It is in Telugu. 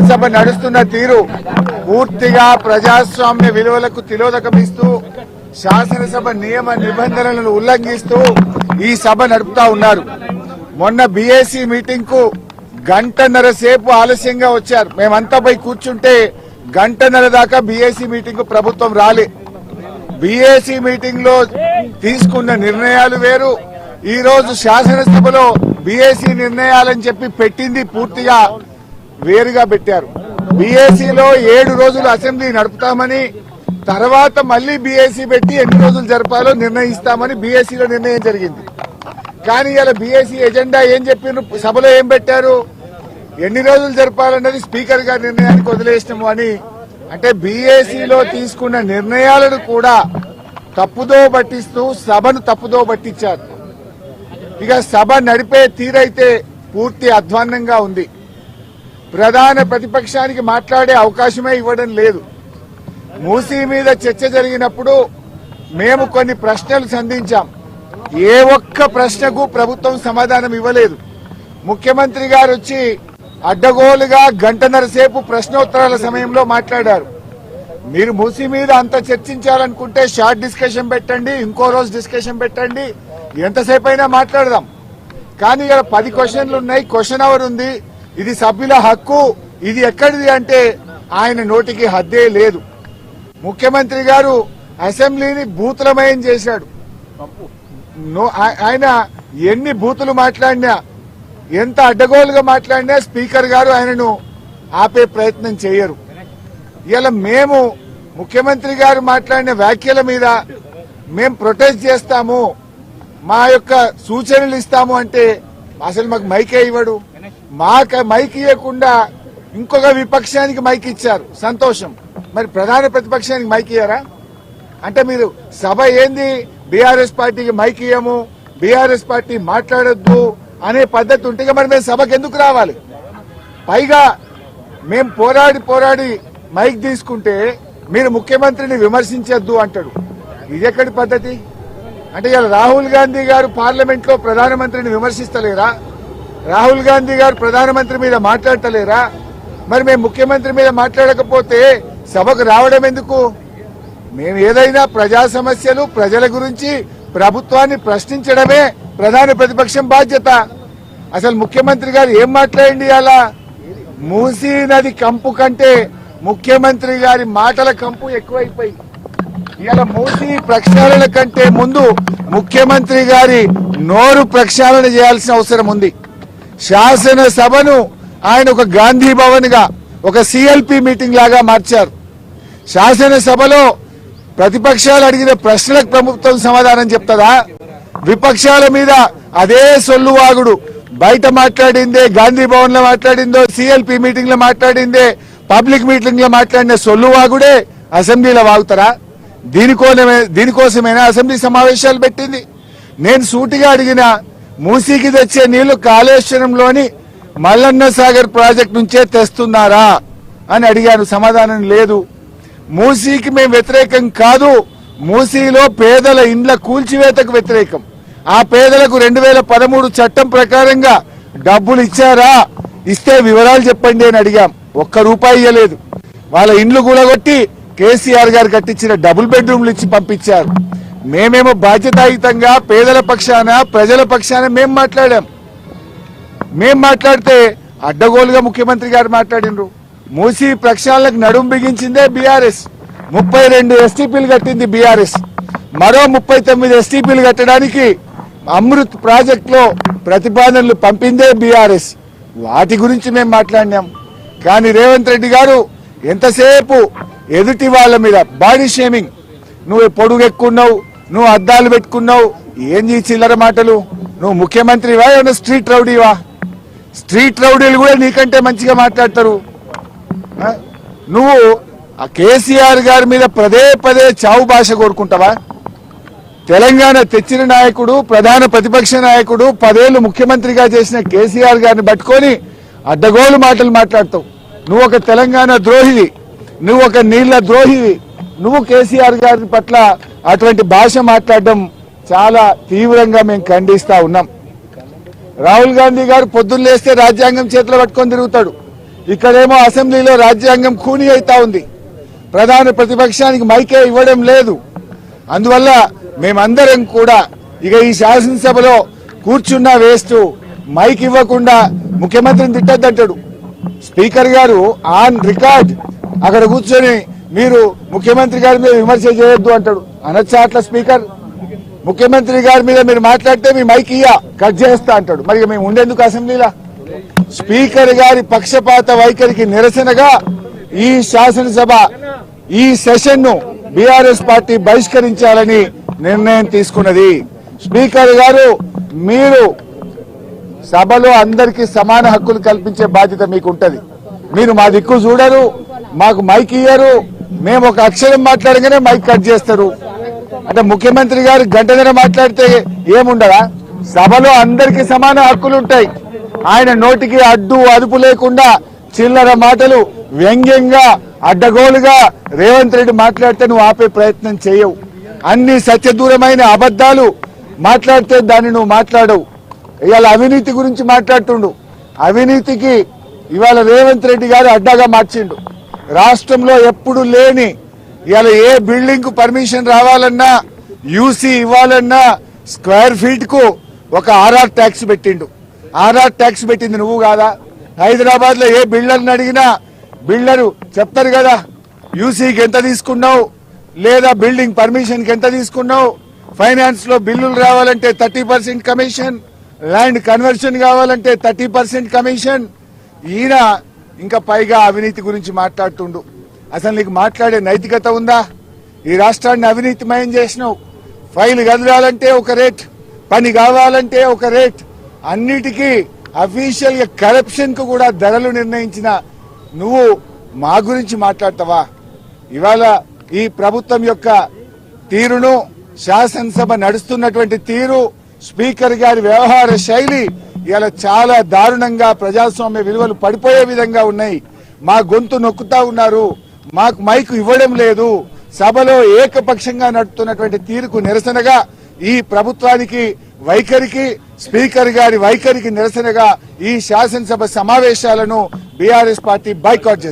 శాసనసభ నడుస్తున్న తీరు పూర్తిగా ప్రజాస్వామ్య విలువలకు తిలోదకమిస్తూ శాసనసభ నియమ నిబంధనలను ఉల్లంఘిస్తూ ఈ సభ నడుపుతా ఉన్నారు. మొన్న బీఏసీ మీటింగ్ కు గంటన్నర సేపు ఆలస్యంగా వచ్చారు. మేమంతా పోయి కూర్చుంటే గంటన్నర దాకా బీఏసీ మీటింగ్ కు ప్రభుత్వం రాలే. బీఏసీ మీటింగ్ లో తీసుకున్న నిర్ణయాలు వేరు, ఈ రోజు శాసనసభలో బీఏసీ నిర్ణయాలని చెప్పి పెట్టింది పూర్తిగా వేరుగా పెట్టారు. బీఏసీలో 7 రోజులు అసెంబ్లీ నడుపుతామని, తర్వాత మళ్లీ బీఏసీ పెట్టి ఎన్ని రోజులు జరపాలో నిర్ణయిస్తామని బీఏసీలో నిర్ణయం జరిగింది. కానీ ఇలా బీఏసీ ఎజెండా ఏం చెప్పినారు, సభలో ఏం పెట్టారు, ఎన్ని రోజులు జరపాలన్నది స్పీకర్ గారి నిర్ణయానికి వదిలేసినాము అని. అంటే బీఏసీలో తీసుకున్న నిర్ణయాలను కూడా తప్పుదో పట్టిస్తూ సభను తప్పుదో పట్టించారు. ఇక సభ నడిపే తీరైతే పూర్తి అధ్వాన్నంగా ఉంది. ప్రధాన ప్రతిపక్షానికి మాట్లాడే అవకాశమే ఇవ్వడం లేదు. మూసీ మీద చర్చ జరిగినప్పుడు మేము కొన్ని ప్రశ్నలు సంధించాం. ఏ ఒక్క ప్రశ్నకు ప్రభుత్వం సమాధానం ఇవ్వలేదు. ముఖ్యమంత్రి గారు వచ్చి అడ్డగోలుగా గంటన్నర సేపు ప్రశ్నోత్తరాల సమయంలో మాట్లాడారు. మీరు మూసీ మీద అంత చర్చించాలనుకుంటే షార్ట్ డిస్కషన్ పెట్టండి, ఇంకో రోజు డిస్కషన్ పెట్టండి, ఎంతసేపు అయినా మాట్లాడదాం. కానీ ఇక్కడ 10 క్వశ్చన్లు ఉన్నాయి, క్వశ్చన్ అవర్ ఉంది, ఇది సభ్యుల హక్కు, ఇది ఎక్కడిది అంటే ఆయన నోటికి హద్దే లేదు. ముఖ్యమంత్రి గారు అసెంబ్లీని బూతులమయం చేశాడు. ఆయన ఎన్ని బూతులు మాట్లాడినా, ఎంత అడ్డగోలుగా మాట్లాడినా స్పీకర్ గారు ఆయనను ఆపే ప్రయత్నం చేయరు. ఇలా మేము ముఖ్యమంత్రి గారు మాట్లాడిన వ్యాఖ్యల మీద మేము ప్రొటెస్ట్ చేస్తాము, మా యొక్క సూచనలు ఇస్తాము అంటే అసలు మాకు మైకే ఇవ్వడు. మాకు మైక్ ఇవ్వకుండా ఇంకొక విపక్షానికి మైక్ ఇచ్చారు, సంతోషం. మరి ప్రధాన ప్రతిపక్షానికి మైక్ ఇయ్యారా? అంటే మీరు సభ ఏంది, బీఆర్ఎస్ పార్టీకి మైక్ ఇయ్యము, బీఆర్ఎస్ పార్టీ మాట్లాడొద్దు అనే పద్ధతి ఉంటే మరి మేము సభకు ఎందుకు రావాలి? పైగా మేము పోరాడి మైక్ తీసుకుంటే మీరు ముఖ్యమంత్రిని విమర్శించొద్దు అంటాడు. ఇదెక్కడి పద్ధతి? అంటే ఇలా రాహుల్ గాంధీ గారు పార్లమెంట్ లో ప్రధానమంత్రిని విమర్శిస్తలేరా? రాహుల్ గాంధీ గారు ప్రధానమంత్రి మీద మాట్లాడతలేరా? మరి మేము ముఖ్యమంత్రి మీద మాట్లాడకపోతే సభకు రావడం ఎందుకు? మేము ఏదైనా ప్రజా సమస్యలు, ప్రజల గురించి ప్రభుత్వాన్ని ప్రశ్నించడమే ప్రధాన ప్రతిపక్షం బాధ్యత. అసలు ముఖ్యమంత్రి గారు ఏం మాట్లాడండి? అలా మూసీ నది కంపు కంటే ముఖ్యమంత్రి గారి మాటల కంపు ఎక్కువైపోయి ఇలా మూసీ ప్రక్షాళన కంటే ముందు ముఖ్యమంత్రి గారి నోరు ప్రక్షాళన చేయాల్సిన అవసరం ఉంది. శాసనసభను ఆయన ఒక గాంధీ భవన్ గా, ఒక సిఎల్పి మీటింగ్ లాగా మార్చారు. శాసనసభలో ప్రతిపక్షాలు అడిగిన ప్రశ్నలకు ప్రభుత్వం సమాధానం చెప్తుందా? విపక్షాల మీద అదే సొల్లువాగుడు, బయట మాట్లాడిందే, గాంధీ భవన్ లో మాట్లాడిందో, సిఎల్పి మీటింగ్ లో మాట్లాడిందే, పబ్లిక్ మీటింగ్ లో మాట్లాడిన సొల్లువాగుడే అసెంబ్లీలో వాగుతారా? దీనికోసమైనా అసెంబ్లీ సమావేశాలు పెట్టింది. నేను సూటిగా అడిగిన, మూసీకి తెచ్చే నీళ్లు కాళేశ్వరంలోని మల్లన్న సాగర్ ప్రాజెక్టు నుంచే తెస్తున్నారా అని అడిగాను, సమాధానం లేదు. మూసీకి మేము వ్యతిరేకం కాదు, మూసీలో పేదల ఇండ్ల కూల్చివేతకు వ్యతిరేకం. ఆ పేదలకు 2013 చట్టం ప్రకారంగా డబ్బులు ఇచ్చారా? ఇస్తే వివరాలు చెప్పండి అని అడిగాం. ₹1 ఇవ్వలేదు. వాళ్ళ ఇండ్లు కూలగొట్టి కేసీఆర్ గారు కట్టించిన డబుల్ బెడ్రూమ్లు ఇచ్చి పంపించారు. మేమేమో బాధ్యతాయుతంగా పేదల పక్షాన, ప్రజల పక్షాన మేము మాట్లాడాం. మేం మాట్లాడితే అడ్డగోలుగా ముఖ్యమంత్రి గారు మాట్లాడినరు. మూసీ ప్రక్షాళనకు నడుం బిగించిందే బీఆర్ఎస్. 32 ఎస్టీపీలు కట్టింది బీఆర్ఎస్. మరో 39 ఎస్టీపీలు కట్టడానికి అమృత్ ప్రాజెక్టులో ప్రతిపాదనలు పంపిందే బీఆర్ఎస్. వాటి గురించి మేము మాట్లాడినాం. కానీ రేవంత్ రెడ్డి గారు ఎంతసేపు ఎదుటి వాళ్ళ మీద బాడీ షేమింగ్, నువ్వు పొడుగు ఎక్కున్నావు, నువ్వు అద్దాలు పెట్టుకున్నావు, ఏం చిల్లర మాటలు. నువ్వు ముఖ్యమంత్రివా, ఏమన్నా స్ట్రీట్ రౌడీవా? స్ట్రీట్ రౌడీలు కూడా నీకంటే మంచిగా మాట్లాడతారు. నువ్వు ఆ కేసీఆర్ గారి మీద పదే చావు భాష కోరుకుంటావా? తెలంగాణ తెచ్చిన నాయకుడు, ప్రధాన ప్రతిపక్ష నాయకుడు, 10 ఏళ్లు ముఖ్యమంత్రిగా చేసిన కేసీఆర్ గారిని పట్టుకొని అడ్డగోలు మాటలు మాట్లాడతావు. నువ్వు ఒక తెలంగాణ ద్రోహివి, నువ్వు ఒక నీళ్ల ద్రోహివి. నువ్వు కేసీఆర్ గారి పట్ల అటువంటి భాష మాట్లాడడం చాలా తీవ్రంగా మేము ఖండిస్తా ఉన్నాం. రాహుల్ గాంధీ గారు పొద్దున్న లేస్తే రాజ్యాంగం చేతిలో పట్టుకొని తిరుగుతాడు. ఇక్కడేమో అసెంబ్లీలో రాజ్యాంగం ఖూనీ అవుతా ఉంది. ప్రధాన ప్రతిపక్షానికి మైకే ఇవ్వడం లేదు. అందువల్ల మేమందరం కూడా ఇక ఈ శాసనసభలో కూర్చున్నా వేస్ట్, మైక్ ఇవ్వకుండా ముఖ్యమంత్రిని తిట్టద్దంటాడు. స్పీకర్ గారు ఆన్ రికార్డ్ అక్కడ కూర్చొని మీరు ముఖ్యమంత్రి గారి మీద విమర్శ చేయొద్దు అంటాడు. అనొచ్చా అట్లా? స్పీకర్ ముఖ్యమంత్రి గారి మీద మీరు మాట్లాడితే మీ మైక్ కట్ చేస్తా అంటాడు. మరి మేము ఉండేందుకు అసెంబ్లీలో? స్పీకర్ గారి పక్షపాత వైఖరికి నిరసనగా ఈ శాసనసభ ఈ సెషన్ ను బీఆర్ఎస్ పార్టీ బహిష్కరించాలని నిర్ణయం తీసుకున్నది. స్పీకర్ గారు, మీరు సభలో అందరికీ సమాన హక్కులు కల్పించే బాధ్యత మీకు ఉంటది. మీరు మా దిక్కు చూడరు, మాకు మైక్ ఇయ్యరు, మేము ఒక అక్షరం మాట్లాడగానే మైక్ కట్ చేస్తారు. అంటే ముఖ్యమంత్రి గారు గంటన్నర మాట్లాడితే ఏముండదా? సభలో అందరికీ సమాన హక్కులు ఉంటాయి. ఆయన నోటికి అడ్డు అదుపు లేకుండా చిల్లర మాటలు వ్యంగ్యంగా అడ్డగోలుగా రేవంత్ రెడ్డి మాట్లాడితే నువ్వు ఆపే ప్రయత్నం చేయవు. అన్ని సత్యదూరమైన అబద్దాలు మాట్లాడితే దాన్ని నువ్వు మాట్లాడవు. ఇవాళ అవినీతి గురించి మాట్లాడుతుండు. అవినీతికి ఇవాళ రేవంత్ రెడ్డి గారు అడ్డాగా మార్చిండు. రాష్ట్రంలో ఎప్పుడు లేని ఇవాళ ఏ బిల్డింగ్ కు పర్మిషన్ రావాలన్నా, యూసీ ఇవ్వాలన్నా స్క్వేర్ ఫీట్ కు ఒక ఆర్ఆర్ ట్యాక్స్ పెట్టిండు. ఆర్ఆర్ ట్యాక్స్ పెట్టింది నువ్వు కాదా? హైదరాబాద్ లో ఏ బిల్డర్ని అడిగినా బిల్డరు చెప్తారు కదా, యూసీకి ఎంత తీసుకున్నావు, లేదా బిల్డింగ్ పర్మిషన్ కి ఎంత తీసుకున్నావు, ఫైనాన్స్ లో బిల్లులు రావాలంటే 30% కమిషన్, ల్యాండ్ కన్వర్షన్ కావాలంటే 30% కమిషన్. ఈయన ఇంకా పైగా అవినీతి గురించి మాట్లాడుతుండు. అసలు నీకు మాట్లాడే నైతికత ఉందా? ఈ రాష్ట్రాన్ని అవినీతిమయం చేసినావు. ఫైల్ కదలాలంటే ఒక రేట్, పని కావాలంటే ఒక రేట్, అన్నిటికీ అఫీషియల్ గా కరప్షన్ కు కూడా ధరలు నిర్ణయించిన నువ్వు మా గురించి మాట్లాడతావా? ఇవాళ ఈ ప్రభుత్వం యొక్క తీరును, శాసనసభ నడుస్తున్నటువంటి తీరు, స్పీకర్ గారి వ్యవహార శైలి ఇలా చాలా దారుణంగా ప్రజాస్వామ్య విలువలు పడిపోయే విధంగా ఉన్నాయి. మా గొంతు నొక్కుతా ఉన్నారు, మాకు మైకు ఇవ్వడం లేదు. సభలో ఏకపక్షంగా నడుపుతున్నటువంటి తీరుకు నిరసనగా, ఈ ప్రభుత్వానికి వైఖరికి, స్పీకర్ గారి వైఖరికి నిరసనగా ఈ శాసనసభ సమావేశాలను బీఆర్ఎస్ పార్టీ బైకాట్ చేస్తుంది.